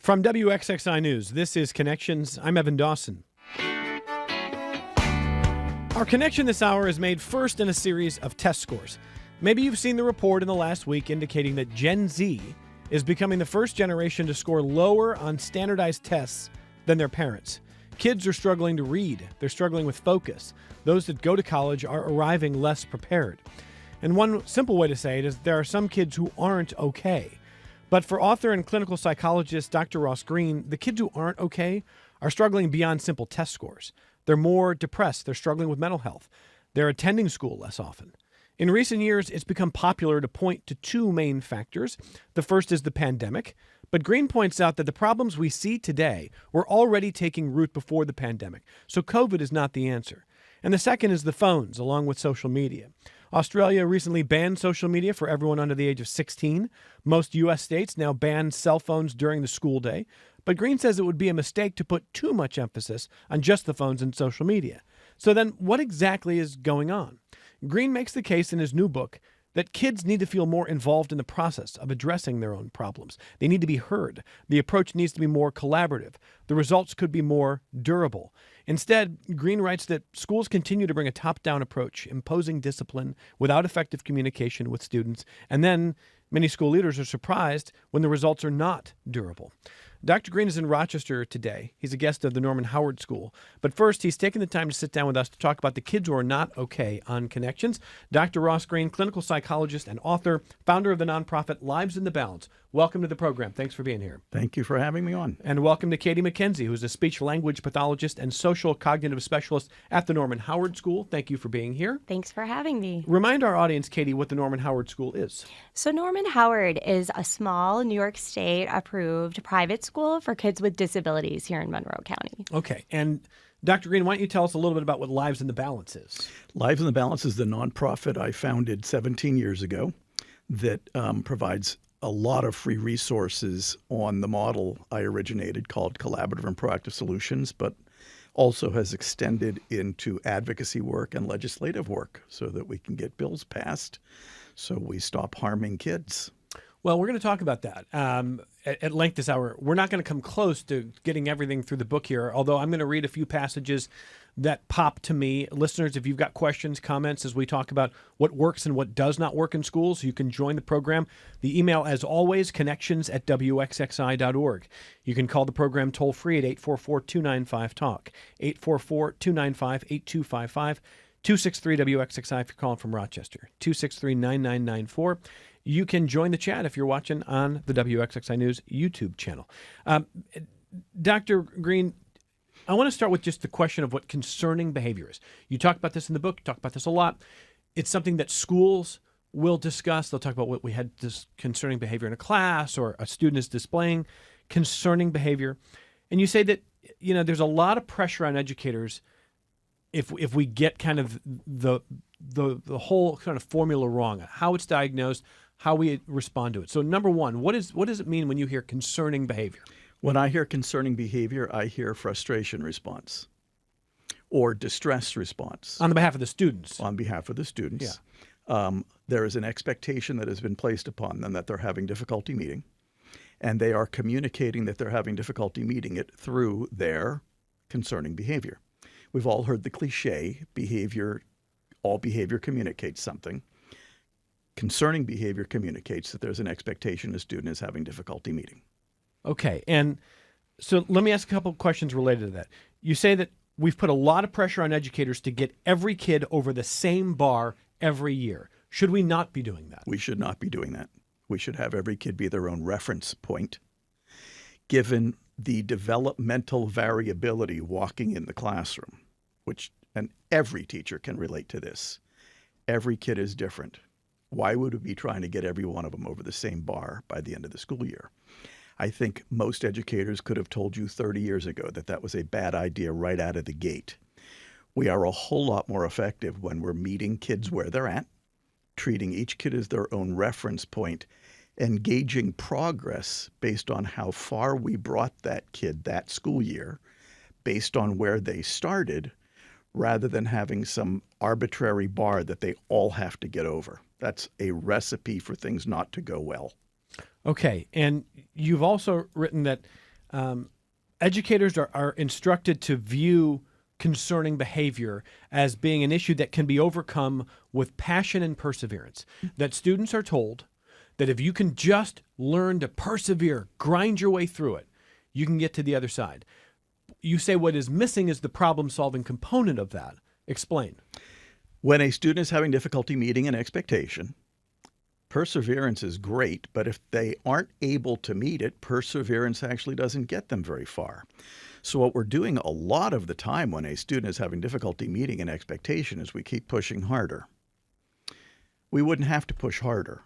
From WXXI News, this is Connections. I'm Evan Dawson. Our connection this hour is made first in a series of test scores. Maybe you've seen the report in the last week indicating that Gen Z is becoming the first generation to score lower on standardized tests than their parents. Kids are struggling to read. They're struggling with focus. Those that go to college are arriving less prepared. And one simple way to say it is there are some kids who aren't okay. But for author and clinical psychologist Dr. Ross Greene, the kids who aren't okay are struggling beyond simple test scores. They're more depressed. They're struggling with mental health. They're attending school less often. In recent years, it's become popular to point to two main factors. The first is the pandemic. But Greene points out that the problems we see today were already taking root before the pandemic. So COVID is not the answer. And the second is the phones, along with social media. Australia recently banned social media for everyone under the age of 16. Most U.S. states now ban cell phones during the school day. But Greene says it would be a mistake to put too much emphasis on just the phones and social media. So then what exactly is going on? Greene makes the case in his new book that kids need to feel more involved in the process of addressing their own problems. They need to be heard. The approach needs to be more collaborative. The results could be more durable. Instead, Greene writes that schools continue to bring a top-down approach, imposing discipline without effective communication with students, and then many school leaders are surprised when the results are not durable. Dr. Greene is in Rochester today. He's a guest of the Norman Howard School. But first, he's taken the time to sit down with us to talk about the kids who are not okay on Connections. Dr. Ross Greene, clinical psychologist and author, founder of the nonprofit Lives in the Balance. Welcome to the program. Thanks for being here. Thank you for having me on. And welcome to Katie MacKenzie, who's a speech-language pathologist and social cognitive specialist at the Norman Howard School. Thank you for being here. Thanks for having me. Remind our audience, Katie, what the Norman Howard School is. So Norman Howard is a small New York State-approved private school for kids with disabilities here in Monroe County. Okay. And Dr. Greene, why don't you tell us a little bit about what Lives in the Balance is? Lives in the Balance is the nonprofit I founded 17 years ago that provides a lot of free resources on the model I originated called Collaborative and Proactive Solutions, but also has extended into advocacy work and legislative work so that we can get bills passed so we stop harming kids. Well, we're going to talk about that at length this hour. We're not going to come close to getting everything through the book here, although I'm going to read a few passages that pop to me. Listeners, if you've got questions, comments as we talk about what works and what does not work in schools, you can join the program. The email, as always, connections@wxxi.org. You can call the program toll-free at 844-295-TALK, 844-295-8255, 263-WXXI if you're calling from Rochester, 263-9994. You can join the chat if you're watching on the WXXI News YouTube channel. Dr. Greene, I want to start with just the question of what concerning behavior is. You talk about this in the book. You talk about this a lot. It's something that schools will discuss. They'll talk about what we had this concerning behavior in a class or a student is displaying concerning behavior. And you say that, you know, there's a lot of pressure on educators if we get kind of the whole kind of formula wrong, how it's diagnosed, how we respond to it. So number one, what does it mean when you hear concerning behavior? When I hear concerning behavior, I hear frustration response or distress response. On behalf of the students. On behalf of the students. Yeah. There is an expectation that has been placed upon them that they're having difficulty meeting, and they are communicating that they're having difficulty meeting it through their concerning behavior. We've all heard the cliche, all behavior communicates something. Concerning behavior communicates that there's an expectation a student is having difficulty meeting. Okay. And so let me ask a couple of questions related to that. You say that we've put a lot of pressure on educators to get every kid over the same bar every year. Should we not be doing that? We should not be doing that. We should have every kid be their own reference point. Given the developmental variability walking in the classroom, and every teacher can relate to this. Every kid is different. Why would we be trying to get every one of them over the same bar by the end of the school year? I think most educators could have told you 30 years ago that that was a bad idea right out of the gate. We are a whole lot more effective when we're meeting kids where they're at, treating each kid as their own reference point, and gauging progress based on how far we brought that kid that school year, based on where they started, rather than having some arbitrary bar that they all have to get over. That's a recipe for things not to go well. Okay. And you've also written that educators are instructed to view concerning behavior as being an issue that can be overcome with passion and perseverance. That students are told that if you can just learn to persevere, grind your way through it, you can get to the other side. You say what is missing is the problem-solving component of that. Explain. When a student is having difficulty meeting an expectation, perseverance is great, but if they aren't able to meet it, perseverance actually doesn't get them very far. So what we're doing a lot of the time when a student is having difficulty meeting an expectation is we keep pushing harder. We wouldn't have to push harder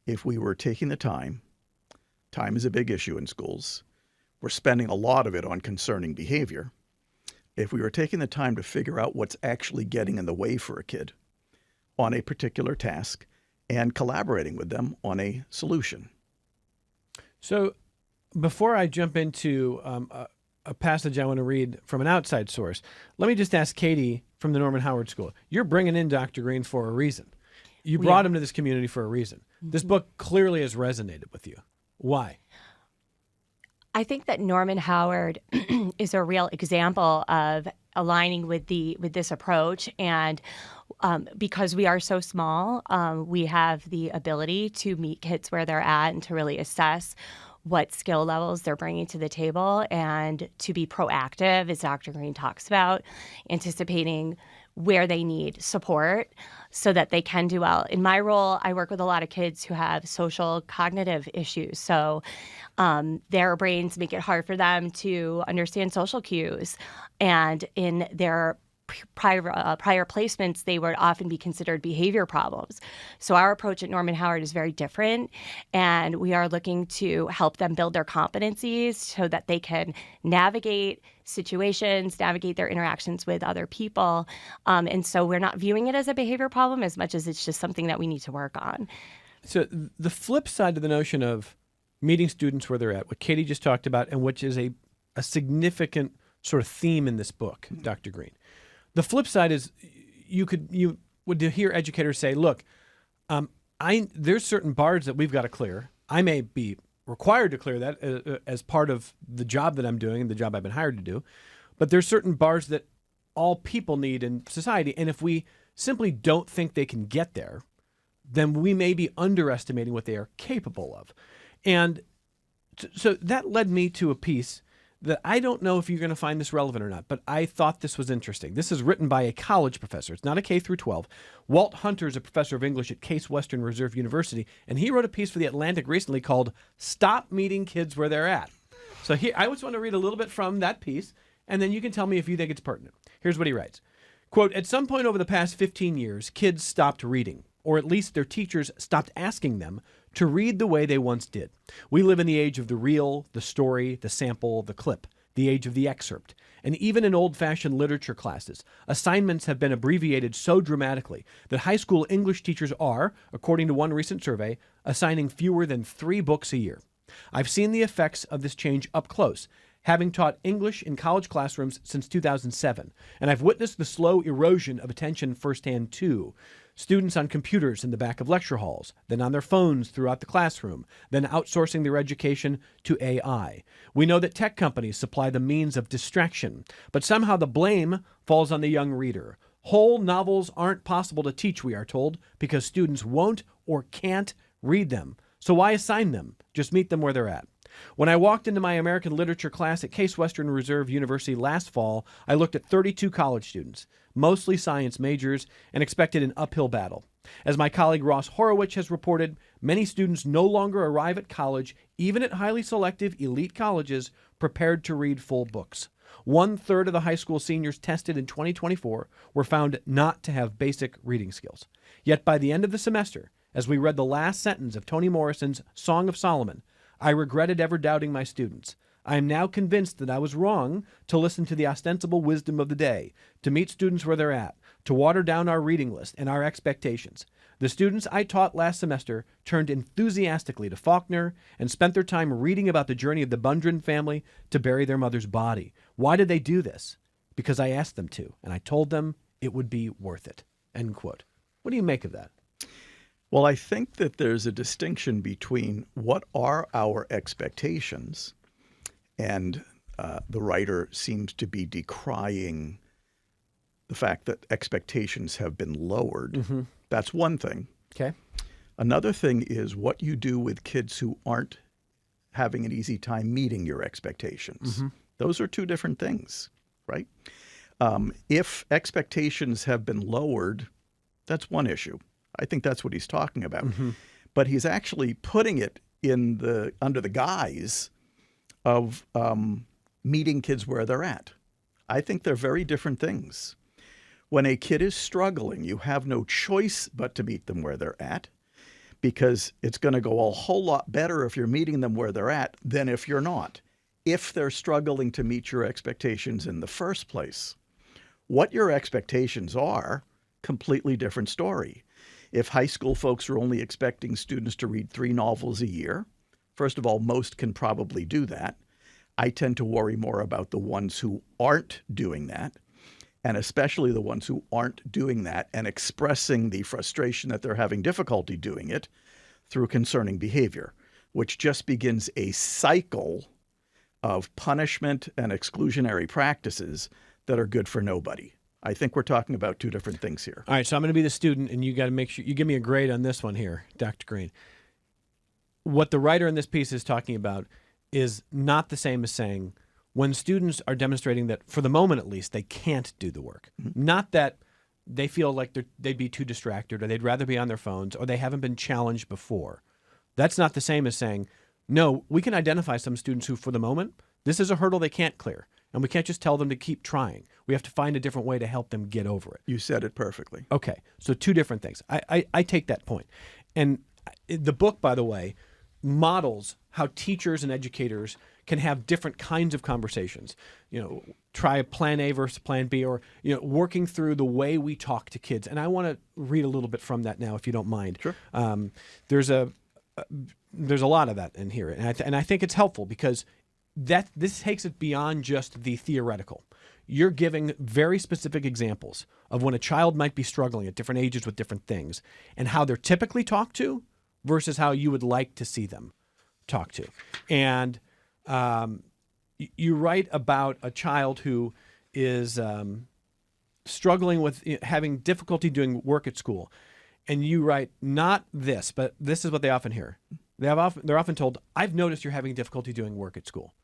if we were taking the time. Time is a big issue in schools. We're spending a lot of it on concerning behavior. If we were taking the time to figure out what's actually getting in the way for a kid on a particular task and collaborating with them on a solution. So before I jump into a passage I want to read from an outside source, let me just ask Katie from the Norman Howard School. You're bringing in Dr. Greene for a reason. You brought him to this community for a reason. This book clearly has resonated with you. Why? I think that Norman Howard is a real example of aligning with this approach, and because we are so small, we have the ability to meet kids where they're at and to really assess what skill levels they're bringing to the table and to be proactive, as Dr. Greene talks about, anticipating where they need support so that they can do well. In my role, I work with a lot of kids who have social cognitive issues. So their brains make it hard for them to understand social cues. And in their prior placements, they would often be considered behavior problems. So our approach at Norman Howard is very different, and we are looking to help them build their competencies so that they can navigate situations, navigate their interactions with other people. And so we're not viewing it as a behavior problem as much as it's just something that we need to work on. So the flip side of the notion of meeting students where they're at, what Katie just talked about, and which is a significant sort of theme in this book, Dr. Greene. The flip side is you would hear educators say, look, there's certain bars that we've got to clear. I may be required to clear that as part of the job that I'm doing and the job I've been hired to do. But there's certain bars that all people need in society. And if we simply don't think they can get there, then we may be underestimating what they are capable of. And so that led me to a piece that I don't know if you're going to find this relevant or not, but I thought this was interesting. This is written by a college professor. It's not a K through 12. Walt Hunter is a professor of English at Case Western Reserve University, and he wrote a piece for The Atlantic recently called Stop Meeting Kids Where They're At. So here, I just want to read a little bit from that piece, and then you can tell me if you think it's pertinent. Here's what he writes. Quote, at some point over the past 15 years, kids stopped reading, or at least their teachers stopped asking them to read the way they once did. We live in the age of the reel, the story, the sample, the clip, the age of the excerpt. And even in old-fashioned literature classes, assignments have been abbreviated so dramatically that high school English teachers are, according to one recent survey, assigning fewer than 3 books a year. I've seen the effects of this change up close, having taught English in college classrooms since 2007, and I've witnessed the slow erosion of attention firsthand too. Students on computers in the back of lecture halls, then on their phones throughout the classroom, then outsourcing their education to AI. We know that tech companies supply the means of distraction, but somehow the blame falls on the young reader. Whole novels aren't possible to teach, we are told, because students won't or can't read them. So why assign them? Just meet them where they're at. When I walked into my American literature class at Case Western Reserve University last fall, I looked at 32 college students, mostly science majors, and expected an uphill battle. As my colleague Ross Horowitz has reported, many students no longer arrive at college, even at highly selective elite colleges, prepared to read full books. 1/3 of the high school seniors tested in 2024 were found not to have basic reading skills. Yet by the end of the semester, as we read the last sentence of Toni Morrison's Song of Solomon, I regretted ever doubting my students. I am now convinced that I was wrong to listen to the ostensible wisdom of the day, to meet students where they're at, to water down our reading list and our expectations. The students I taught last semester turned enthusiastically to Faulkner and spent their time reading about the journey of the Bundren family to bury their mother's body. Why did they do this? Because I asked them to, and I told them it would be worth it. End quote. What do you make of that? Well, I think that there's a distinction between what are our expectations And the writer seems to be decrying the fact that expectations have been lowered. Mm-hmm. That's one thing. Okay. Another thing is what you do with kids who aren't having an easy time meeting your expectations. Mm-hmm. Those are two different things, right? If expectations have been lowered, that's one issue. I think that's what he's talking about. Mm-hmm. But he's actually putting it under the guise of meeting kids where they're at. I think they're very different things. When a kid is struggling, you have no choice but to meet them where they're at, because it's going to go a whole lot better if you're meeting them where they're at than if you're not. If they're struggling to meet your expectations in the first place, what your expectations are, completely different story. If high school folks are only expecting students to read 3 novels a year, first of all, most can probably do that. I tend to worry more about the ones who aren't doing that, and especially the ones who aren't doing that and expressing the frustration that they're having difficulty doing it through concerning behavior, which just begins a cycle of punishment and exclusionary practices that are good for nobody. I think we're talking about two different things here. All right, so I'm going to be the student, and you got to make sure you give me a grade on this one here, Dr. Greene. What the writer in this piece is talking about is not the same as saying when students are demonstrating that, for the moment at least, they can't do the work. Mm-hmm. Not that they feel like they'd be too distracted or they'd rather be on their phones or they haven't been challenged before. That's not the same as saying, no, we can identify some students who, for the moment, this is a hurdle they can't clear. And we can't just tell them to keep trying. We have to find a different way to help them get over it. You said it perfectly. Okay, so two different things. I take that point. And the book, by the way, models how teachers and educators can have different kinds of conversations. You know, try plan A versus plan B, or, you know, working through the way we talk to kids. And I want to read a little bit from that now, if you don't mind. Sure. There's a lot of that in here, and I think it's helpful because this takes it beyond just the theoretical. You're giving very specific examples of when a child might be struggling at different ages with different things and how they're typically talked to versus how you would like to see them talked to. And you write about a child who is struggling with having difficulty doing work at school. And you write, not this, but this is what they often hear. They're often told, I've noticed you're having difficulty doing work at school.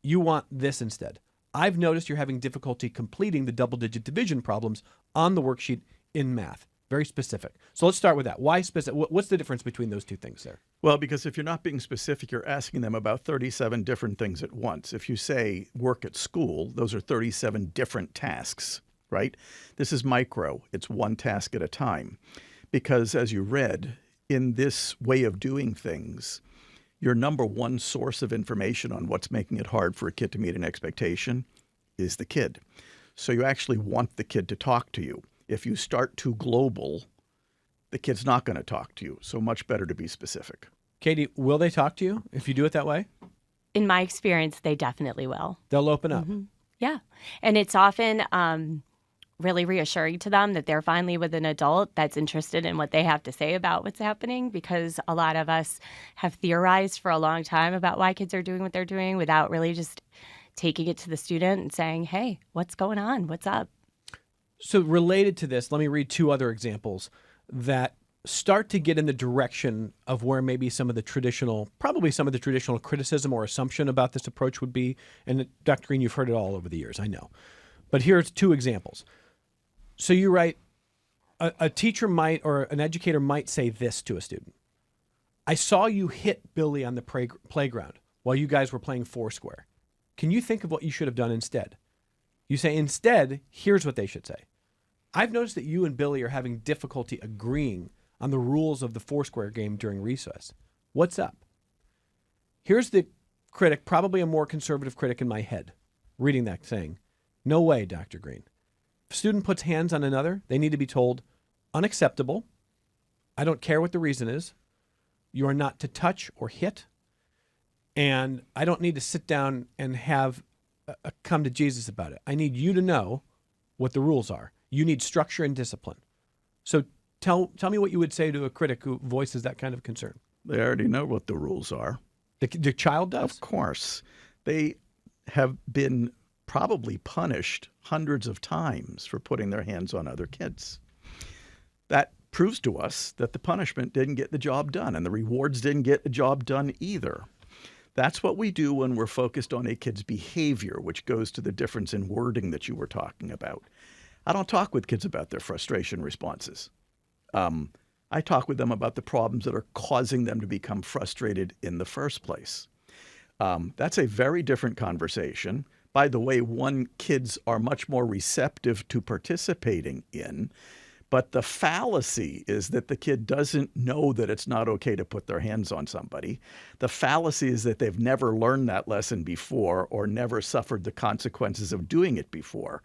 You want this instead. I've noticed you're having difficulty completing the double-digit division problems on the worksheet in math. Very specific. So let's start with that. Why specific? What's the difference between those two things there? Well, because if you're not being specific, you're asking them about 37 different things at once. If you say work at school, those are 37 different tasks, right? This is micro. It's one task at a time. Because as you read, in this way of doing things, your number one source of information on what's making it hard for a kid to meet an expectation is the kid. So you actually want the kid to talk to you. If you start too global, the kid's not going to talk to you. So much better to be specific. Katie, will they talk to you if you do it that way? In my experience, they definitely will. They'll open up. Mm-hmm. Yeah. And it's often really reassuring to them that they're finally with an adult that's interested in what they have to say about what's happening, because a lot of us have theorized for a long time about why kids are doing what they're doing without really just taking it to the student and saying, hey, what's going on? What's up? So related to this, let me read two other examples that start to get in the direction of where maybe probably some of the traditional criticism or assumption about this approach would be. And Dr. Greene, you've heard it all over the years, I know. But here's two examples. So you write, a teacher might, or an educator might say this to a student. I saw you hit Billy on the playground while you guys were playing Foursquare. Can you think of what you should have done instead? You say, instead, here's what they should say. I've noticed that you and Billy are having difficulty agreeing on the rules of the Foursquare game during recess. What's up? Here's the critic, probably a more conservative critic in my head, reading that saying, no way, Dr. Greene. If a student puts hands on another, they need to be told, unacceptable. I don't care what the reason is. You are not to touch or hit. And I don't need to sit down and have a come to Jesus about it. I need you to know what the rules are. You need structure and discipline. So tell me what you would say to a critic who voices that kind of concern. They already know what the rules are. The child does? Of course. They have been probably punished hundreds of times for putting their hands on other kids. That proves to us that the punishment didn't get the job done, and the rewards didn't get the job done either. That's what we do when we're focused on a kid's behavior, which goes to the difference in wording that you were talking about. I don't talk with kids about their frustration responses. I talk with them about the problems that are causing them to become frustrated in the first place. That's a very different conversation. By the way, one kids are much more receptive to participating in, but the fallacy is that the kid doesn't know that it's not okay to put their hands on somebody. The fallacy is that they've never learned that lesson before or never suffered the consequences of doing it before.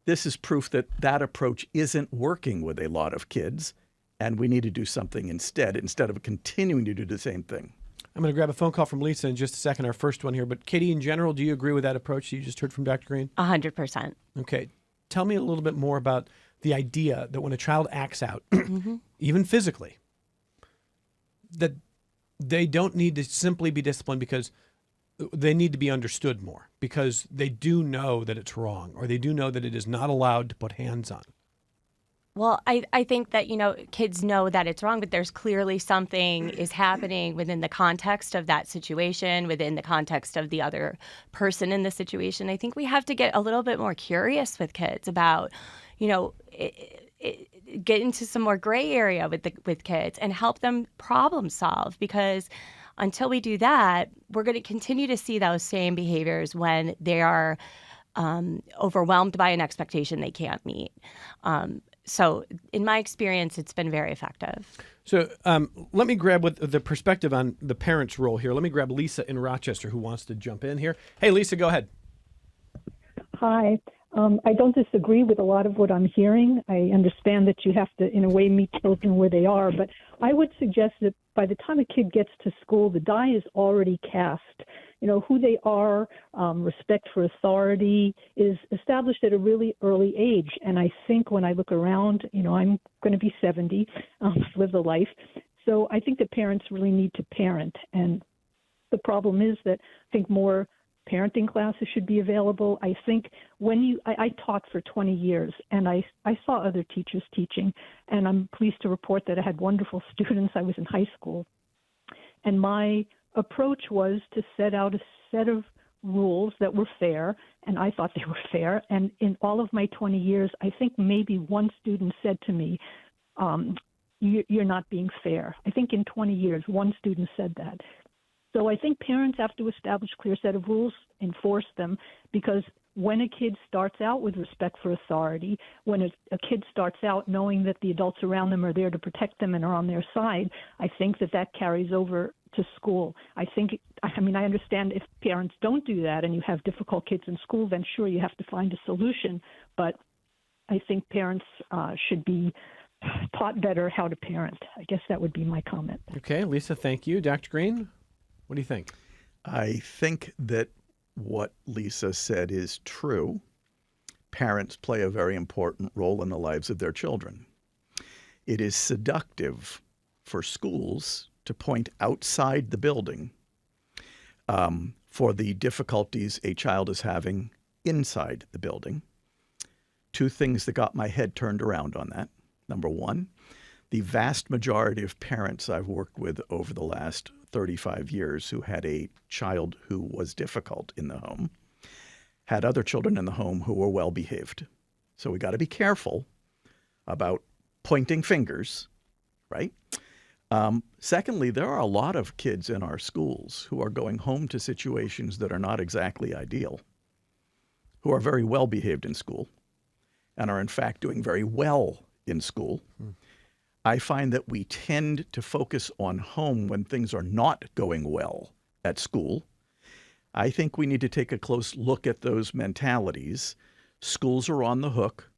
This is proof that that approach isn't working with a lot of kids, and we need to do something instead of continuing to do the same thing. I'm going to grab a phone call from Lisa in just a second, our first one here. But Katie, in general, do you agree with that approach that you just heard from Dr. Greene? 100%. Okay. Tell me a little bit more about the idea that when a child acts out, even physically, that they don't need to simply be disciplined because they need to be understood more, because they do know that it's wrong, or they do know that it is not allowed to put hands on. Well, I think that, kids know that it's wrong, but there's clearly something is happening within the context of that situation, within the context of the other person in the situation. I think we have to get a little bit more curious with kids about, get into some more gray area with kids and help them problem solve, because until we do that, we're going to continue to see those same behaviors when they are overwhelmed by an expectation they can't meet. So in my experience, it's been very effective. So let me grab with the perspective on the parent's role here. Let me grab Lisa in Rochester who wants to jump in here. Hey, Lisa, go ahead. Hi. I don't disagree with a lot of what I'm hearing. I understand that you have to, in a way, meet children where they are. But I would suggest that by the time a kid gets to school, the die is already cast. Who they are, respect for authority is established at a really early age. And I think when I look around, I'm going to be 70, live the life. So I think that parents really need to parent. And the problem is that I think more parenting classes should be available. I think I taught for 20 years, and I saw other teachers teaching, and I'm pleased to report that I had wonderful students. I was in high school, and my approach was to set out a set of rules that were fair, and I thought they were fair. And in all of my 20 years, I think maybe one student said to me, you're not being fair. I think in 20 years, one student said that. So I think parents have to establish a clear set of rules, enforce them, because when a kid starts out with respect for authority, when a kid starts out knowing that the adults around them are there to protect them and are on their side, I think that carries over to school. I understand if parents don't do that and you have difficult kids in school, then sure, you have to find a solution. But I think parents should be taught better how to parent. I guess that would be my comment. Okay, Lisa, thank you. Dr. Greene, what do you think? I think that what Lisa said is true. Parents play a very important role in the lives of their children. It is seductive for schools to point outside the building for the difficulties a child is having inside the building. Two things that got my head turned around on that. Number one, the vast majority of parents I've worked with over the last 35 years who had a child who was difficult in the home had other children in the home who were well behaved. So we got to be careful about pointing fingers, right? Secondly, there are a lot of kids in our schools who are going home to situations that are not exactly ideal, who are very well behaved in school and are in fact doing very well in school. I find that we tend to focus on home when things are not going well at school. I think we need to take a close look at those mentalities. Schools are on the hook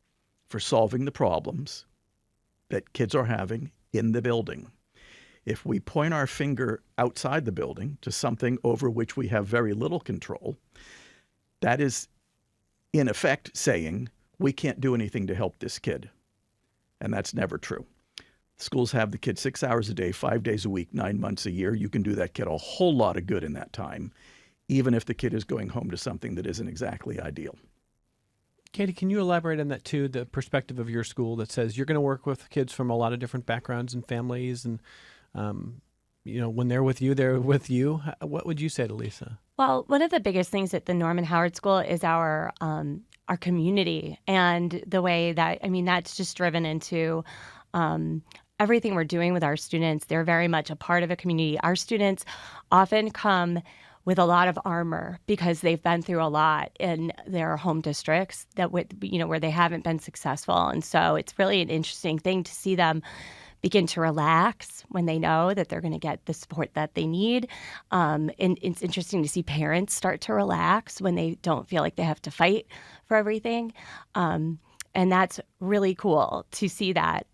for solving the problems that kids are having in the building. If we point our finger outside the building to something over which we have very little control, that is in effect saying we can't do anything to help this kid. And that's never true. Schools have the kid 6 hours a day, 5 days a week, 9 months a year. You can do that kid a whole lot of good in that time even if the kid is going home to something that isn't exactly ideal. Katie, can you elaborate on that too, the perspective of your school that says you're going to work with kids from a lot of different backgrounds and families, and when they're with you, they're with you. What would you say to Lisa? Well, one of the biggest things at the Norman Howard School is our community, and the way that, that's just driven into everything we're doing with our students. They're very much a part of a community. Our students often come with a lot of armor because they've been through a lot in their home districts where they haven't been successful. And so it's really an interesting thing to see them begin to relax when they know that they're going to get the support that they need. And it's interesting to see parents start to relax when they don't feel like they have to fight for everything. And that's really cool to see that.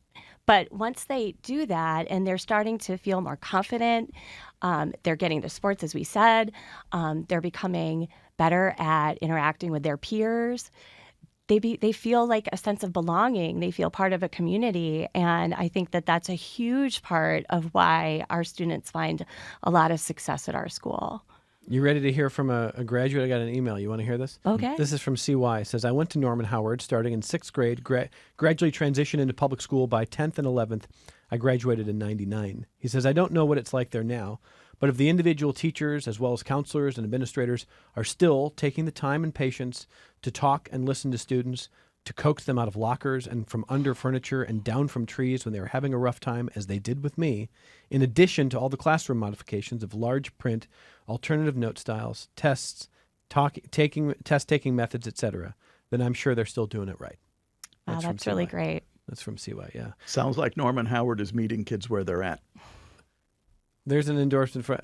But once they do that and they're starting to feel more confident, they're getting the sports, as we said, they're becoming better at interacting with their peers. They feel like a sense of belonging. They feel part of a community. And I think that that's a huge part of why our students find a lot of success at our school. You ready to hear from a graduate? I got an email. You want to hear this? Okay. This is from CY. It says, I went to Norman Howard starting in 6th grade, gradually transitioned into public school by 10th and 11th. I graduated in 99. He says, I don't know what it's like there now, but if the individual teachers as well as counselors and administrators are still taking the time and patience to talk and listen to students, to coax them out of lockers and from under furniture and down from trees when they are having a rough time, as they did with me, in addition to all the classroom modifications of large print, alternative note styles, tests, test-taking methods, etc., then I'm sure they're still doing it right. Wow, that's really great. That's from CY, yeah. Sounds like Norman Howard is meeting kids where they're at. There's an endorsement for.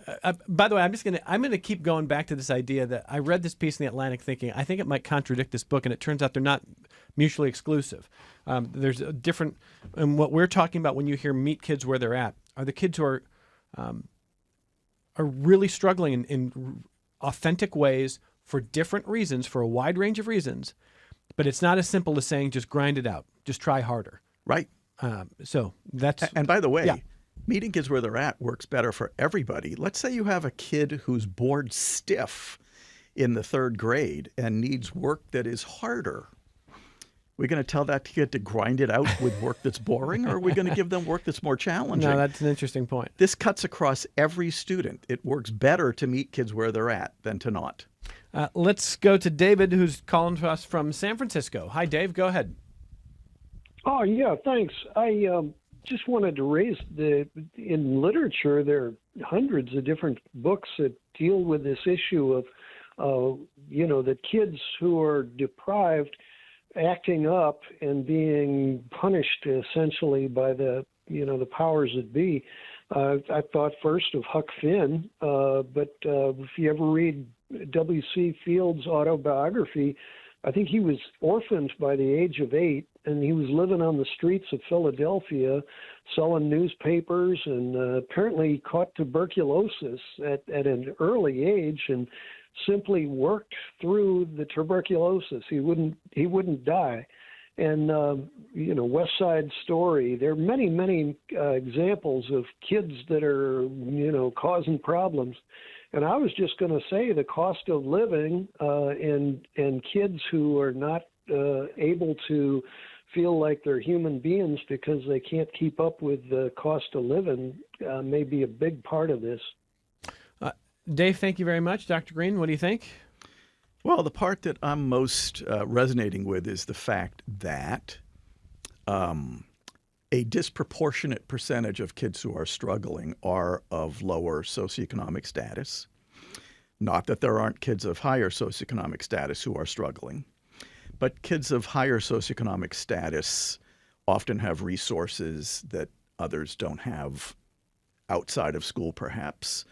By the way, I'm gonna keep going back to this idea that I read this piece in the Atlantic, thinking I think it might contradict this book, and it turns out they're not mutually exclusive. There's a different, and what we're talking about when you hear meet kids where they're at are the kids who are really struggling in authentic ways for different reasons, for a wide range of reasons. But it's not as simple as saying just grind it out, just try harder. Right. So that's. And by the way. Yeah. Meeting kids where they're at works better for everybody. Let's say you have a kid who's bored stiff in the 3rd grade and needs work that is harder. We're going to tell that kid to grind it out with work that's boring, or are we going to give them work that's more challenging? No, that's an interesting point. This cuts across every student. It works better to meet kids where they're at than to not. Let's go to David, who's calling to us from San Francisco. Hi, Dave. Go ahead. Oh, yeah, thanks. I just wanted to raise in literature, there are hundreds of different books that deal with this issue of, the kids who are deprived acting up and being punished essentially by the powers that be. I thought first of Huck Finn, but if you ever read W.C. Fields' autobiography, I think he was orphaned by the age of 8, and he was living on the streets of Philadelphia selling newspapers, and apparently caught tuberculosis at an early age and simply worked through the tuberculosis. He wouldn't die. And, West Side Story, there are many, many examples of kids that are, causing problems. And I was just going to say the cost of living and kids who are not able to feel like they're human beings because they can't keep up with the cost of living may be a big part of this. Dave, thank you very much. Dr. Greene, what do you think? Well, the part that I'm most resonating with is the fact that a disproportionate percentage of kids who are struggling are of lower socioeconomic status. Not that there aren't kids of higher socioeconomic status who are struggling, but kids of higher socioeconomic status often have resources that others don't have outside of school, perhaps.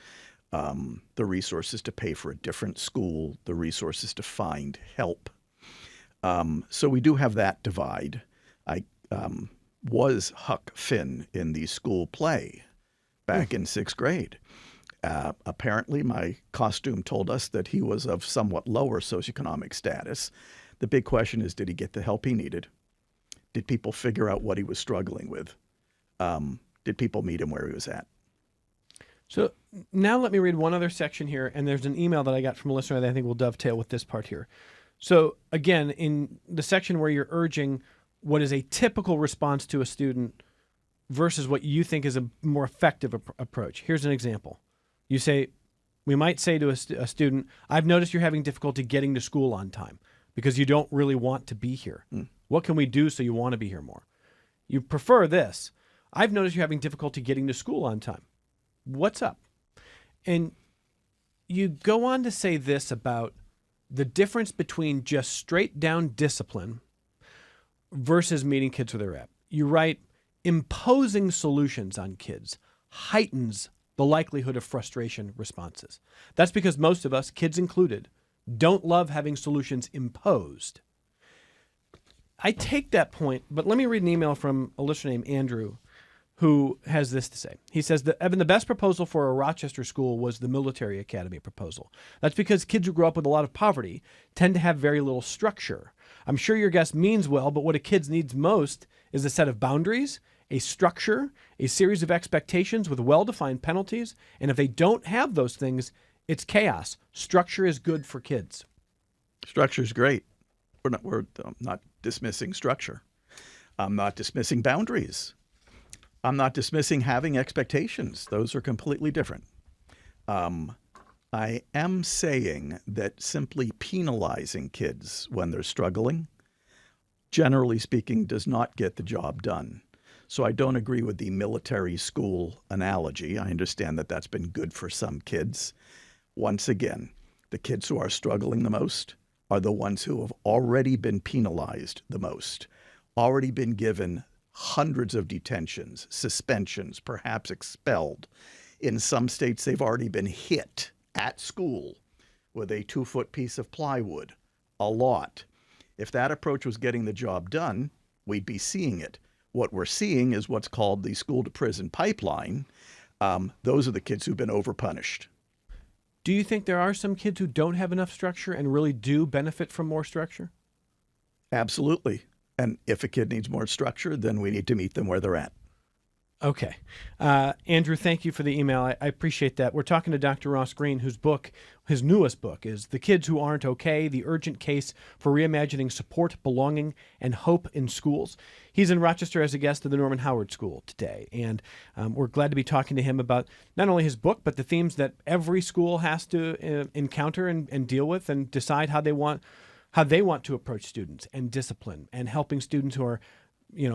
The resources to pay for a different school, the resources to find help. So we do have that divide. I was Huck Finn in the school play back in 6th grade. Apparently, my costume told us that he was of somewhat lower socioeconomic status. The big question is, did he get the help he needed? Did people figure out what he was struggling with? Did people meet him where he was at? So now let me read one other section here, and there's an email that I got from a listener that I think will dovetail with this part here. So again, in the section where you're urging what is a typical response to a student versus what you think is a more effective approach. Here's an example. You say, we might say to a student, I've noticed you're having difficulty getting to school on time because you don't really want to be here. What can we do so you want to be here more? You prefer this. I've noticed you're having difficulty getting to school on time. What's up? And you go on to say this about the difference between just straight down discipline versus meeting kids where they're at. You write, imposing solutions on kids heightens the likelihood of frustration responses. That's because most of us, kids included, don't love having solutions imposed. I take that point, but let me read an email from a listener named Andrew who has this to say. He says that, Evan, the best proposal for a Rochester school was the military academy proposal. That's because kids who grow up with a lot of poverty tend to have very little structure. I'm sure your guest means well, but what a kid needs most is a set of boundaries, a structure, a series of expectations with well-defined penalties. And if they don't have those things, it's chaos. Structure is good for kids. Structure is great. We're not dismissing structure. I'm not dismissing boundaries. I'm not dismissing having expectations. Those are completely different. I am saying that simply penalizing kids when they're struggling, generally speaking, does not get the job done. So I don't agree with the military school analogy. I understand that that's been good for some kids. Once again, the kids who are struggling the most are the ones who have already been penalized the most, already been given hundreds of detentions, suspensions, perhaps expelled. In some states, they've already been hit at school with a 2-foot piece of plywood, a lot. If that approach was getting the job done, we'd be seeing it. What we're seeing is what's called the school to prison pipeline. Those are the kids who've been overpunished. Do you think there are some kids who don't have enough structure and really do benefit from more structure? Absolutely. And if a kid needs more structure, then we need to meet them where they're at. Okay. Andrew, thank you for the email. I appreciate that. We're talking to Dr. Ross Greene, whose book, his newest book, is The Kids Who Aren't Okay, The Urgent Case for Reimagining Support, Belonging, and Hope in Schools. He's in Rochester as a guest of the Norman Howard School today, and we're glad to be talking to him about not only his book, but the themes that every school has to encounter and deal with and decide how they want to approach students and discipline and helping students who are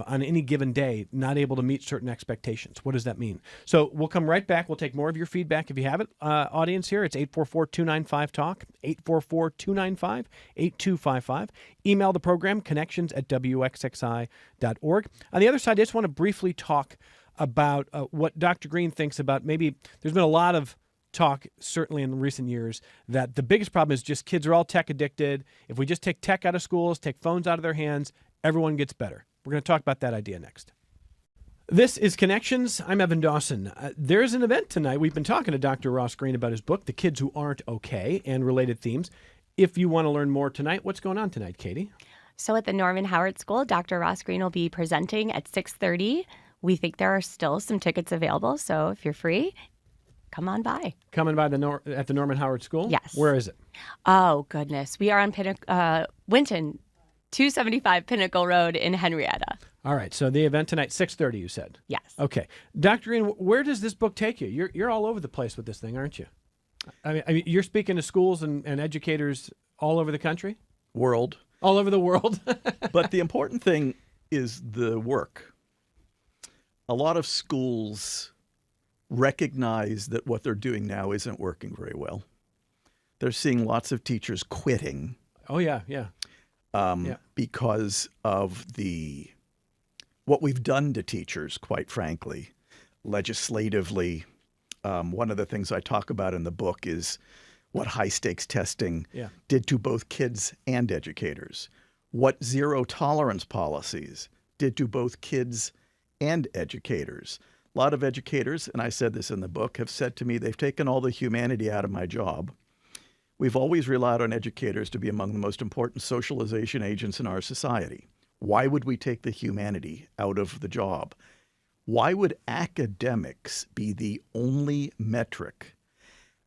on any given day, not able to meet certain expectations. What does that mean? So we'll come right back. We'll take more of your feedback if you have it. Audience here, it's 844-295-TALK, 844-295-8255. Email the program, connections@wxxi.org. On the other side, I just want to briefly talk about what Dr. Greene thinks about maybe there's been a lot of talk, certainly in recent years, that the biggest problem is just kids are all tech addicted. If we just take tech out of schools, take phones out of their hands, everyone gets better. We're going to talk about that idea next. This is Connections. I'm Evan Dawson. There's an event tonight. We've been talking to Dr. Ross Greene about his book, The Kids Who Aren't Okay, and related themes. If you want to learn more tonight, what's going on tonight, Katie? So at the Norman Howard School, Dr. Ross Greene will be presenting at 6:30. We think there are still some tickets available, so if you're free, come on by. Coming by at the Norman Howard School? Yes. Where is it? Oh, goodness. We are on Winton, 275 Pinnacle Road in Henrietta. All right. So the event tonight, 6:30, you said? Yes. Okay. Dr. Greene, where does this book take you? You're all over the place with this thing, aren't you? I mean, you're speaking to schools and educators all over the country? World. All over the world? But the important thing is the work. A lot of schools recognize that what they're doing now isn't working very well. They're seeing lots of teachers quitting. Oh, yeah. Because of what we've done to teachers, quite frankly, legislatively. One of the things I talk about in the book is what high-stakes testing did to both kids and educators, what zero-tolerance policies did to both kids and educators. A lot of educators, and I said this in the book, have said to me, they've taken all the humanity out of my job. We've always relied on educators to be among the most important socialization agents in our society. Why would we take the humanity out of the job? Why would academics be the only metric?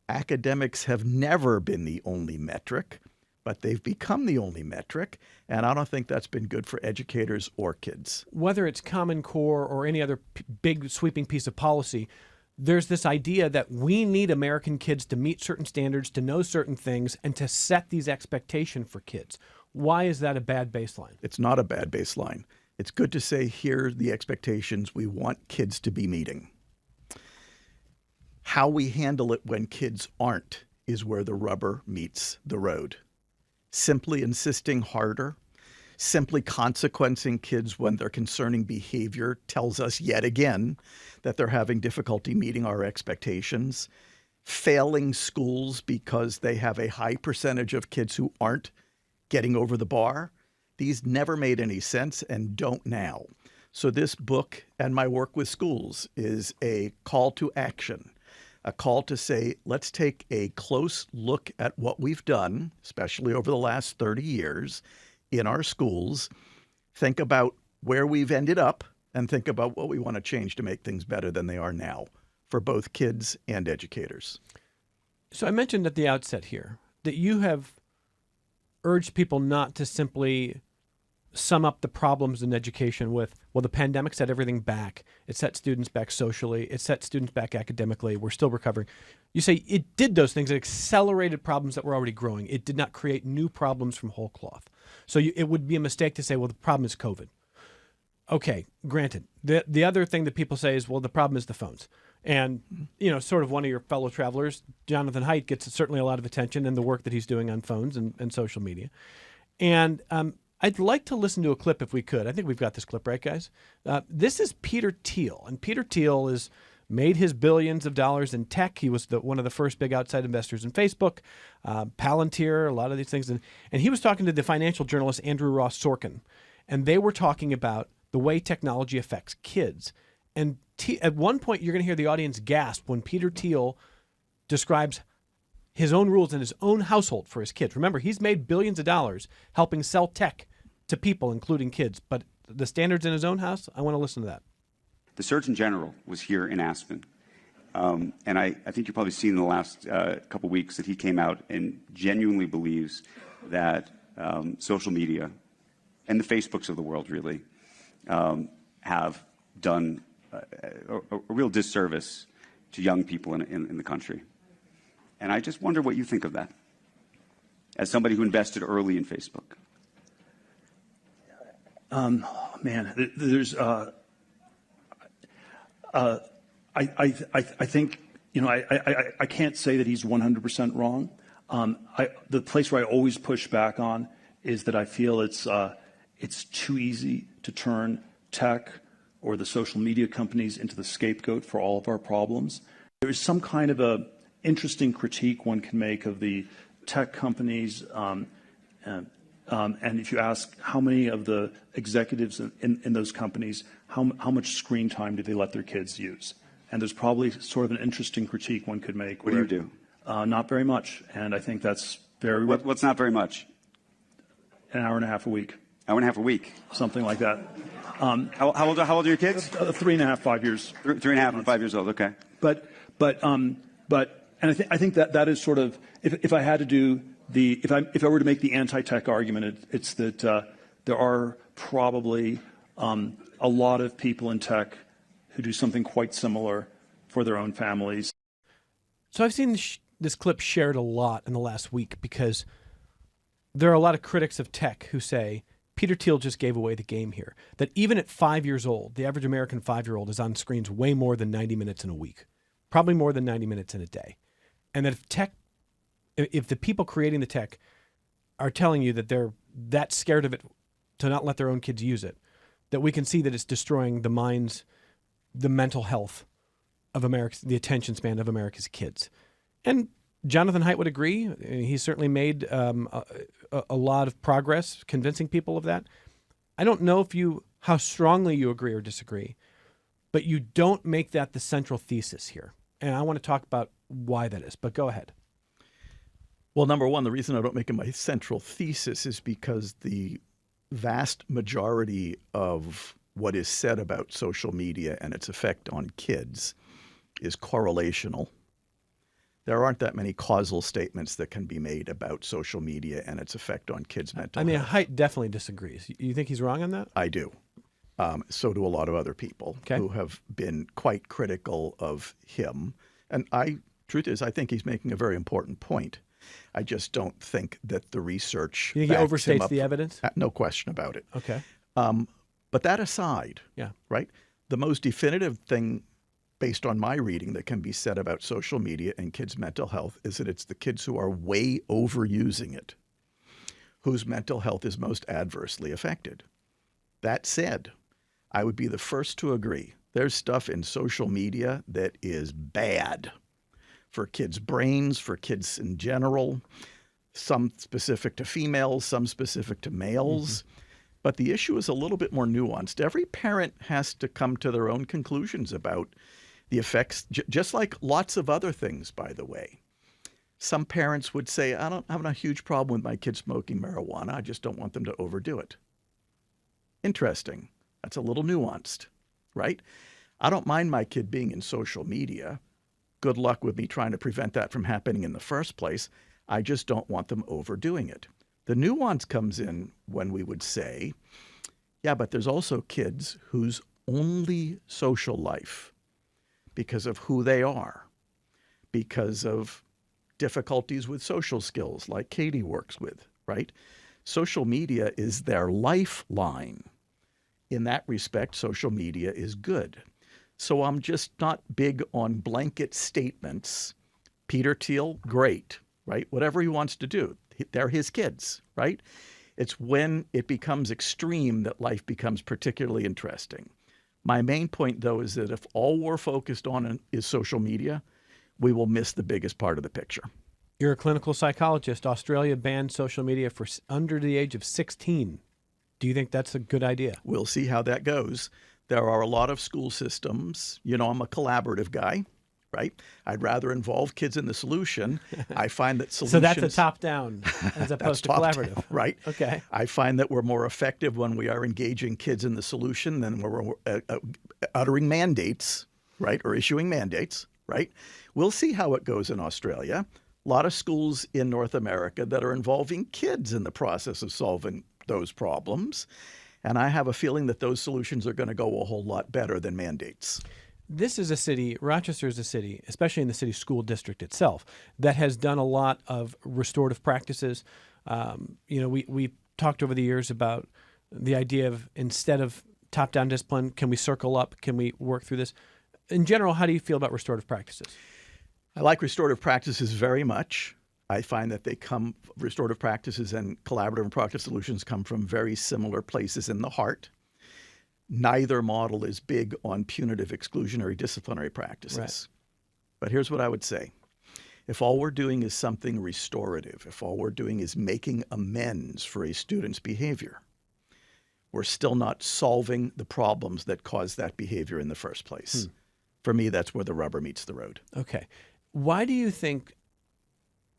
Academics have never been the only metric, but they've become the only metric, and I don't think that's been good for educators or kids. Whether it's Common Core or any other big sweeping piece of policy, there's this idea that we need American kids to meet certain standards, to know certain things, and to set these expectations for kids. Why is that a bad baseline? It's not a bad baseline. It's good to say, here are the expectations we want kids to be meeting. How we handle it when kids aren't is where the rubber meets the road. Simply insisting harder, simply consequencing kids when their concerning behavior tells us yet again that they're having difficulty meeting our expectations, failing schools because they have a high percentage of kids who aren't getting over the bar. These never made any sense and don't now. So this book and my work with schools is a call to action, a call to say, let's take a close look at what we've done, especially over the last 30 years in our schools, think about where we've ended up, and think about what we want to change to make things better than they are now for both kids and educators. So I mentioned at the outset here that you have urged people not to simply sum up the problems in education with, well, the pandemic set everything back. It set students back socially. It set students back academically. We're still recovering. You say it did those things. It accelerated problems that were already growing. It did not create new problems from whole cloth. So it would be a mistake to say, well, the problem is COVID. Okay, granted. The other thing that people say is, well, the problem is the phones. And, sort of one of your fellow travelers, Jonathan Haidt, gets certainly a lot of attention in the work that he's doing on phones and social media. And I'd like to listen to a clip if we could. I think we've got this clip, right, guys? This is Peter Thiel. And Peter Thiel has made his billions of dollars in tech. He was one of the first big outside investors in Facebook, Palantir, a lot of these things. And he was talking to the financial journalist Andrew Ross Sorkin. And they were talking about the way technology affects kids. And at one point, you're going to hear the audience gasp when Peter Thiel describes his own rules in his own household for his kids. Remember, he's made billions of dollars helping sell tech to people, including kids. But the standards in his own house, I want to listen to that. The Surgeon General was here in Aspen. And I think you've probably seen in the last couple weeks that he came out and genuinely believes that social media and the Facebooks of the world really have done a real disservice to young people in the country. And I just wonder what you think of that, as somebody who invested early in Facebook. There's I think I can't say that he's 100% wrong. The place where I always push back on is that I feel it's too easy to turn tech or the social media companies into the scapegoat for all of our problems. There is some kind of a interesting critique one can make of the tech companies, and if you ask how many of the executives in those companies, how much screen time do they let their kids use? And there's probably sort of an interesting critique one could make. What do you do? Not very much, and I think that's very. What's not very much? An hour and a half a week. Hour and a half a week. Something like that. How old are your kids? 3.5, 5 years. 3.5 and 5 years old. Okay. And I think that is sort of, if I had to do if I were to make the anti-tech argument, it's that there are probably a lot of people in tech who do something quite similar for their own families. So I've seen this clip shared a lot in the last week because there are a lot of critics of tech who say Peter Thiel just gave away the game here. That even at 5 years old, the average American 5-year-old is on screens way more than 90 minutes in a week, probably more than 90 minutes in a day. And that if the people creating the tech are telling you that they're that scared of it to not let their own kids use it, that we can see that it's destroying the minds, the mental health of the attention span of America's kids. And Jonathan Haidt would agree. He's certainly made a lot of progress convincing people of that. I don't know how strongly you agree or disagree, but you don't make that the central thesis here. And I want to talk about why that is, but go ahead. Well, number one, the reason I don't make it my central thesis is because the vast majority of what is said about social media and its effect on kids is correlational. There aren't that many causal statements that can be made about social media and its effect on kids' mental health. Haidt definitely disagrees. You think he's wrong on that? I do. So do a lot of other people who have been quite critical of him. And truth is, I think he's making a very important point. I just don't think that the research You think he backs him overstates up. the evidence? No question about it. Okay. But that aside, Yeah. right, the most definitive thing based on my reading that can be said about social media and kids' mental health is that it's the kids who are way overusing it whose mental health is most adversely affected. That said, I would be the first to agree. There's stuff in social media that is bad for kids' brains, for kids in general, some specific to females, some specific to males. Mm-hmm. But the issue is a little bit more nuanced. Every parent has to come to their own conclusions about the effects, just like lots of other things, by the way. Some parents would say, I don't have a huge problem with my kids smoking marijuana. I just don't want them to overdo it. Interesting. That's a little nuanced, right? I don't mind my kid being in social media. Good luck with me trying to prevent that from happening in the first place. I just don't want them overdoing it. The nuance comes in when we would say, yeah, but there's also kids whose only social life, because of who they are, because of difficulties with social skills like Katie works with, right? Social media is their lifeline. In that respect, social media is good. So I'm just not big on blanket statements. Peter Thiel, great, right? Whatever he wants to do. They're his kids, right? It's when it becomes extreme that life becomes particularly interesting. My main point, though, is that if all we're focused on is social media, we will miss the biggest part of the picture. You're a clinical psychologist. Australia banned social media for under the age of 16. Do you think that's a good idea? We'll see how that goes. There are a lot of school systems. You know, I'm a collaborative guy, right? I'd rather involve kids in the solution. I find that solutions... So that's a top-down as opposed to collaborative. Down, right? Okay. I find that we're more effective when we are engaging kids in the solution than when we're uttering mandates, right? Or issuing mandates, right? We'll see how it goes in Australia. A lot of schools in North America that are involving kids in the process of solving those problems. And I have a feeling that those solutions are going to go a whole lot better than mandates. This is a city, Rochester is a city, especially in the city school district itself, that has done a lot of restorative practices. We talked over the years about the idea of instead of top-down discipline, can we circle up? Can we work through this? In general, how do you feel about restorative practices? I like restorative practices very much. I find that restorative practices and collaborative and proactive solutions come from very similar places in the heart. Neither model is big on punitive exclusionary disciplinary practices. Right. But here's what I would say. If all we're doing is something restorative, if all we're doing is making amends for a student's behavior, we're still not solving the problems that caused that behavior in the first place. For me, that's where the rubber meets the road. Okay. Why do you think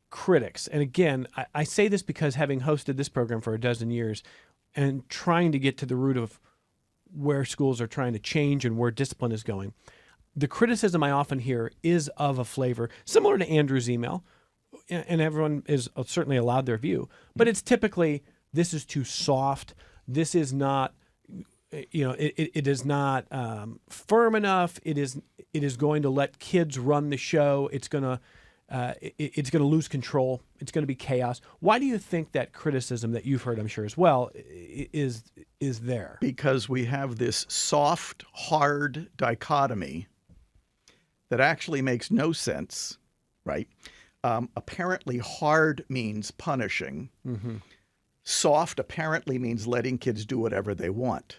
critics, and again, I say this because having hosted this program for a dozen years and trying to get to the root of where schools are trying to change and where discipline is going, the criticism I often hear is of a flavor similar to Andrew's email, and everyone is certainly allowed their view, but it's typically, this is too soft, this is not, it is not firm enough, it is going to let kids run the show, it's going to lose control, it's going to be chaos. Why do you think that criticism that you've heard, I'm sure as well, is there? Because we have this soft, hard dichotomy that actually makes no sense, right? Apparently hard means punishing. Mm-hmm. Soft apparently means letting kids do whatever they want.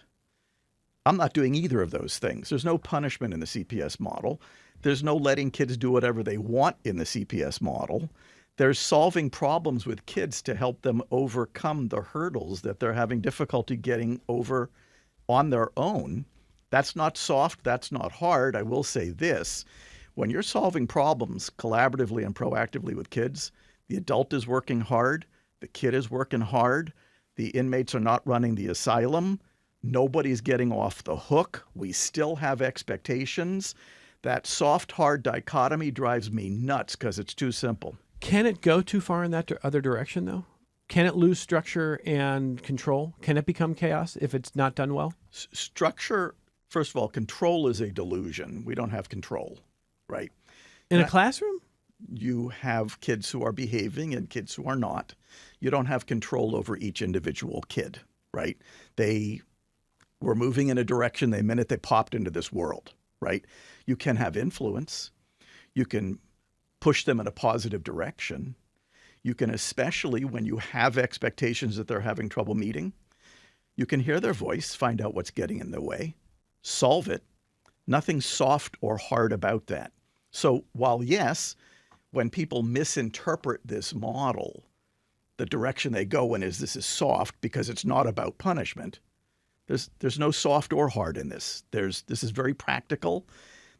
I'm not doing either of those things. There's no punishment in the CPS model. There's no letting kids do whatever they want in the CPS model. There's solving problems with kids to help them overcome the hurdles that they're having difficulty getting over on their own. That's not soft. That's not hard. I will say this. When you're solving problems collaboratively and proactively with kids, the adult is working hard. The kid is working hard. The inmates are not running the asylum. Nobody's getting off the hook. We still have expectations. That soft-hard dichotomy drives me nuts because it's too simple. Can it go too far in that other direction, though? Can it lose structure and control? Can it become chaos if it's not done well? Structure, first of all, control is a delusion. We don't have control, right? In a classroom? You have kids who are behaving and kids who are not. You don't have control over each individual kid, right? They were moving in a direction the minute they popped into this world, right? You can have influence. You can push them in a positive direction. You can, especially when you have expectations that they're having trouble meeting, you can hear their voice, find out what's getting in their way, solve it. Nothing soft or hard about that. So while, yes, when people misinterpret this model, the direction they go in is this is soft because it's not about punishment. There's no soft or hard in this. This is very practical.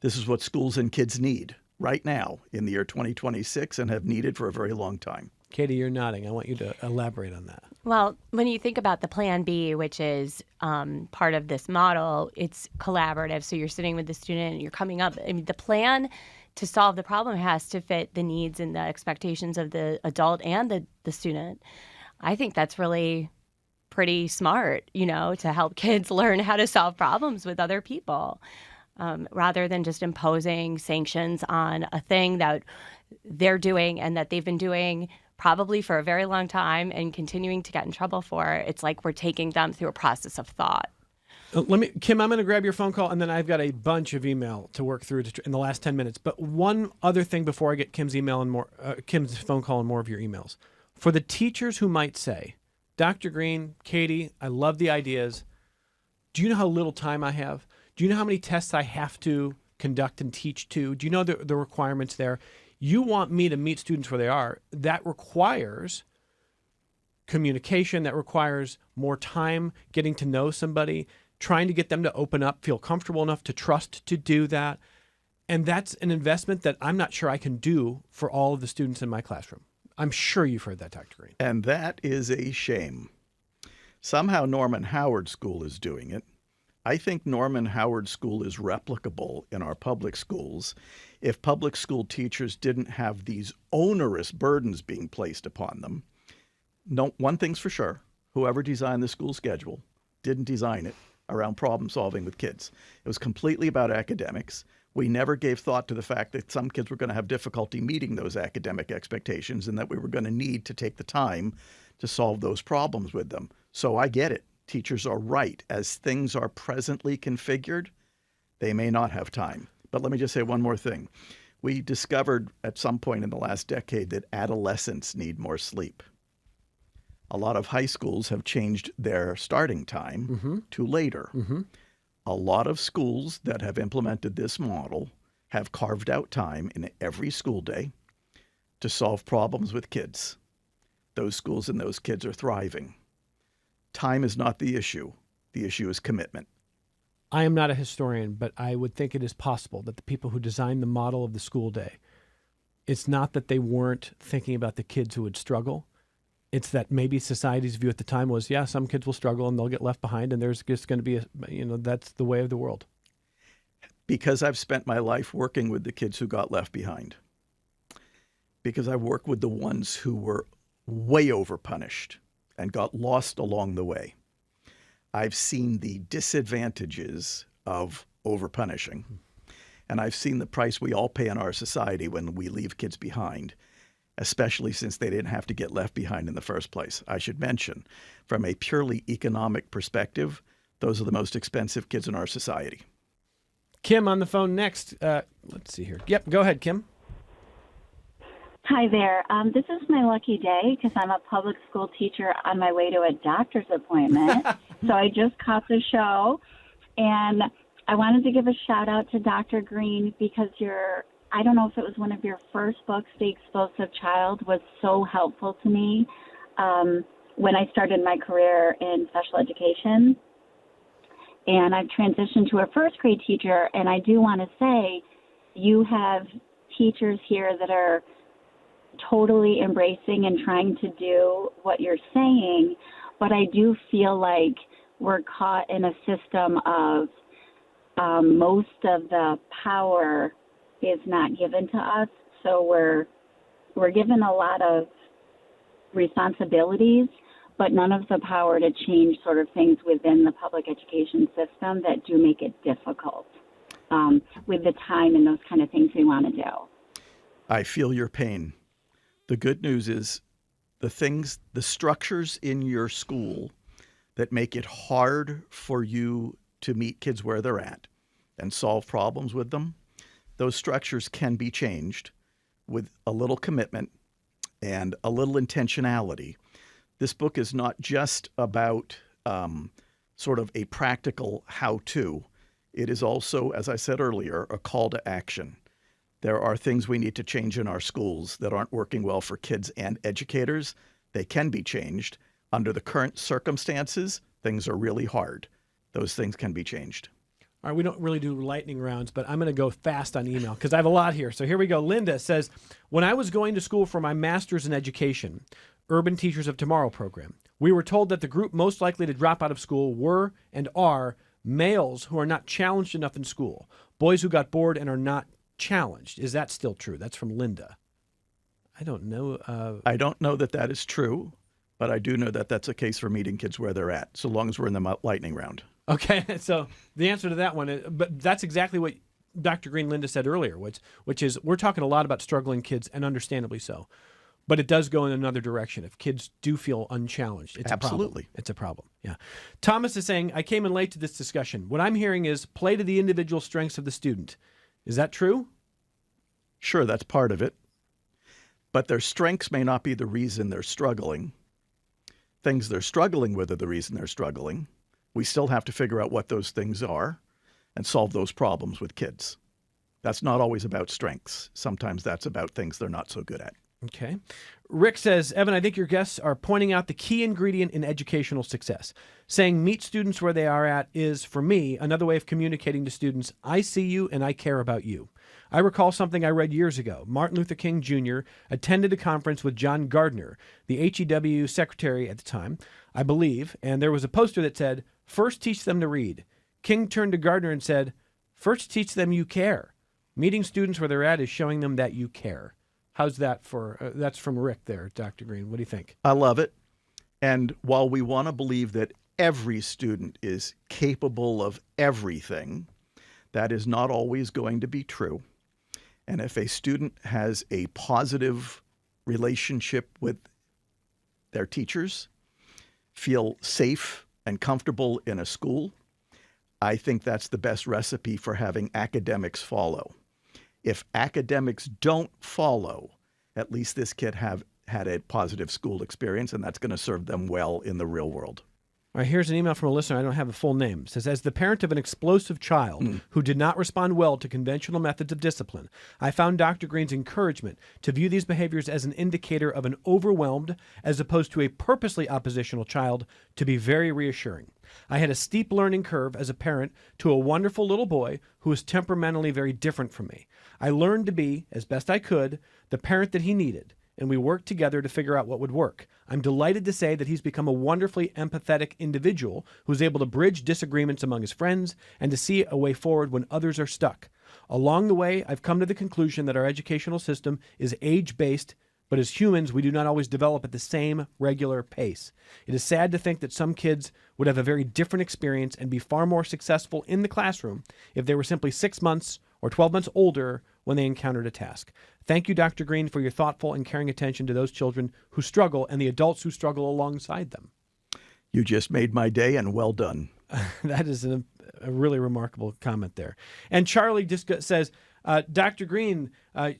This is what schools and kids need right now in the year 2026 and have needed for a very long time. Katie, you're nodding. I want you to elaborate on that. Well, when you think about the Plan B, which is part of this model, it's collaborative. So you're sitting with the student and you're coming up. I mean, the plan to solve the problem has to fit the needs and the expectations of the adult and the student. I think that's really pretty smart, to help kids learn how to solve problems with other people, rather than just imposing sanctions on a thing that they're doing and that they've been doing probably for a very long time and continuing to get in trouble for. It's like we're taking them through a process of thought. Kim, I'm going to grab your phone call, and then I've got a bunch of email to work through in the last 10 minutes. But one other thing before I get Kim's email and Kim's phone call and more of your emails. For the teachers who might say, Dr. Greene, Katie, I love the ideas. Do you know how little time I have? Do you know how many tests I have to conduct and teach to? Do you know the requirements there? You want me to meet students where they are. That requires communication. That requires more time getting to know somebody, trying to get them to open up, feel comfortable enough to trust to do that. And that's an investment that I'm not sure I can do for all of the students in my classroom. I'm sure you've heard that, Dr. Greene. And that is a shame. Somehow Norman Howard School is doing it. I think Norman Howard School is replicable in our public schools if public school teachers didn't have these onerous burdens being placed upon them. No, one thing's for sure, whoever designed the school schedule didn't design it around problem solving with kids. It was completely about academics. We never gave thought to the fact that some kids were going to have difficulty meeting those academic expectations and that we were going to need to take the time to solve those problems with them. So I get it. Teachers are right. As things are presently configured, they may not have time. But let me just say one more thing. We discovered at some point in the last decade that adolescents need more sleep. A lot of high schools have changed their starting time to later. A lot of schools that have implemented this model have carved out time in every school day to solve problems with kids. Those schools and those kids are thriving. Time is not the issue. The issue is commitment. I am not a historian, but I would think it is possible that the people who designed the model of the school day, it's not that they weren't thinking about the kids who would struggle. It's that maybe society's view at the time was, yeah, some kids will struggle and they'll get left behind, and there's just going to be, that's the way of the world. Because I've spent my life working with the kids who got left behind. Because I've worked with the ones who were way overpunished and got lost along the way. I've seen the disadvantages of overpunishing, and I've seen the price we all pay in our society when we leave kids behind, especially since they didn't have to get left behind in the first place. I should mention, from a purely economic perspective, those are the most expensive kids in our society. Kim on the phone next. Let's see here. Yep, go ahead, Kim. Hi there. This is my lucky day because I'm a public school teacher on my way to a doctor's appointment. So I just caught the show, and I wanted to give a shout out to Dr. Greene because I don't know if it was one of your first books, The Explosive Child, was so helpful to me when I started my career in special education. And I've transitioned to a first grade teacher, and I do want to say you have teachers here that are totally embracing and trying to do what you're saying, but I do feel like we're caught in a system of most of the power is not given to us. So we're given a lot of responsibilities, but none of the power to change sort of things within the public education system that do make it difficult with the time and those kind of things we want to do. I feel your pain. The good news is the structures in your school that make it hard for you to meet kids where they're at and solve problems with them, those structures can be changed with a little commitment and a little intentionality. This book is not just about sort of a practical how-to. It is also, as I said earlier, a call to action. There are things we need to change in our schools that aren't working well for kids and educators. They can be changed. Under the current circumstances, things are really hard. Those things can be changed. All right, we don't really do lightning rounds, but I'm going to go fast on email because I have a lot here. So here we go. Linda says, when I was going to school for my master's in education, Urban Teachers of Tomorrow program, we were told that the group most likely to drop out of school were and are males who are not challenged enough in school, boys who got bored and are not challenged. Is that still true? That's from Linda. I don't know. I don't know that that is true, but I do know that that's a case for meeting kids where they're at, so long as we're in the lightning round. Okay, so the answer to that one, but that's exactly what Dr. Greene Linda said earlier, which is we're talking a lot about struggling kids, and understandably so. But it does go in another direction. If kids do feel unchallenged, it's Absolutely. a problem. It's a problem, yeah. Thomas is saying, I came in late to this discussion. What I'm hearing is play to the individual strengths of the student. Is that true? Sure, that's part of it. But their strengths may not be the reason they're struggling. Things they're struggling with are the reason they're struggling. We still have to figure out what those things are and solve those problems with kids. That's not always about strengths. Sometimes that's about things they're not so good at. Okay. Rick says, Evan, I think your guests are pointing out the key ingredient in educational success. Saying meet students where they are at is, for me, another way of communicating to students, I see you and I care about you. I recall something I read years ago. Martin Luther King Jr. attended a conference with John Gardner, the HEW secretary at the time, I believe, and there was a poster that said, first teach them to read. King turned to Gardner and said, first teach them you care. Meeting students where they're at is showing them that you care. How's that for, that's from Rick there, Dr. Greene. What do you think? I love it. And while we want to believe that every student is capable of everything, that is not always going to be true. And if a student has a positive relationship with their teachers, feel safe and comfortable in a school, I think that's the best recipe for having academics follow. If academics don't follow, at least this kid had a positive school experience, and that's going to serve them well in the real world. All right, here's an email from a listener. I don't have a full name. It says, as the parent of an explosive child who did not respond well to conventional methods of discipline, I found Dr. Greene's encouragement to view these behaviors as an indicator of an overwhelmed as opposed to a purposely oppositional child to be very reassuring. I had a steep learning curve as a parent to a wonderful little boy who was temperamentally very different from me. I learned to be, as best I could, the parent that he needed, and we worked together to figure out what would work. I'm delighted to say that he's become a wonderfully empathetic individual who's able to bridge disagreements among his friends and to see a way forward when others are stuck. Along the way, I've come to the conclusion that our educational system is age-based, but as humans, we do not always develop at the same regular pace. It is sad to think that some kids would have a very different experience and be far more successful in the classroom if they were simply 6 months or 12 months older when they encountered a task. Thank you, Dr. Greene, for your thoughtful and caring attention to those children who struggle and the adults who struggle alongside them. You just made my day, and well done. That is a really remarkable comment there. And Charlie just says, Dr. Greene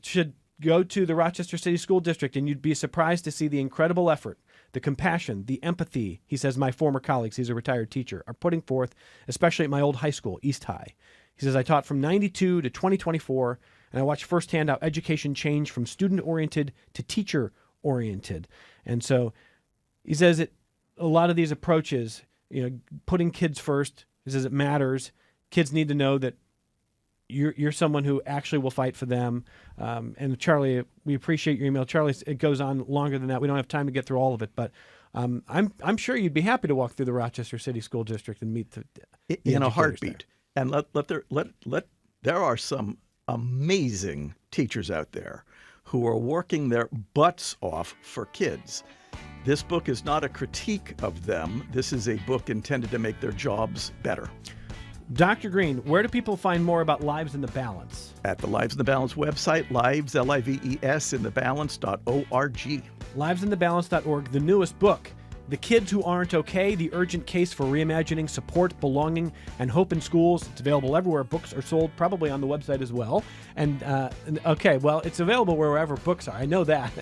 should go to the Rochester City School District, and you'd be surprised to see the incredible effort, the compassion, the empathy, he says, my former colleagues, he's a retired teacher, are putting forth, especially at my old high school, East High. He says, I taught from 92 to 2024, and I watched firsthand how education changed from student-oriented to teacher-oriented. And so he says that a lot of these approaches, putting kids first, he says it matters. Kids need to know that you're someone who actually will fight for them. And Charlie, we appreciate your email. Charlie, it goes on longer than that. We don't have time to get through all of it, but I'm sure you'd be happy to walk through the Rochester City School District and meet the in a educators heartbeat. there. And there are some amazing teachers out there who are working their butts off for kids. This book is not a critique of them. This is a book intended to make their jobs better. Dr. Greene, where do people find more about Lives in the Balance? At the Lives in the Balance website, lives, L-I-V-E-S, in the balance.org. Livesinthebalance.org, the newest book, The Kids Who Aren't Okay, The Urgent Case for Reimagining Support, Belonging, and Hope in Schools. It's available everywhere books are sold, probably on the website as well. And, it's available wherever books are. I know that.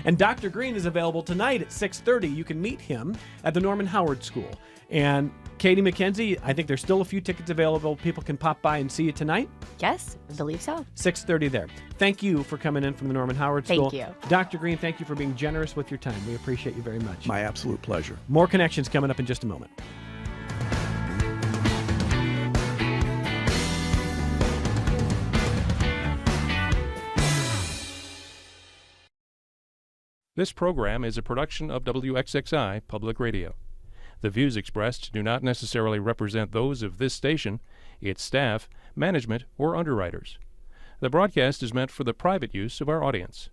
And Dr. Greene is available tonight at 6:30. You can meet him at the Norman Howard School. And Katie MacKenzie, I think there's still a few tickets available. People can pop by and see you tonight. Yes, I believe so. 6:30 there. Thank you for coming in from the Norman Howard School. Thank you. Dr. Greene, thank you for being generous with your time. We appreciate you very much. My absolute pleasure. More Connections coming up in just a moment. This program is a production of WXXI Public Radio. The views expressed do not necessarily represent those of this station, its staff, management, or underwriters. The broadcast is meant for the private use of our audience.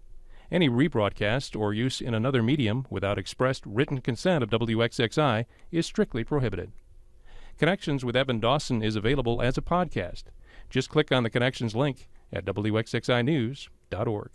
Any rebroadcast or use in another medium without expressed written consent of WXXI is strictly prohibited. Connections with Evan Dawson is available as a podcast. Just click on the Connections link at WXXInews.org.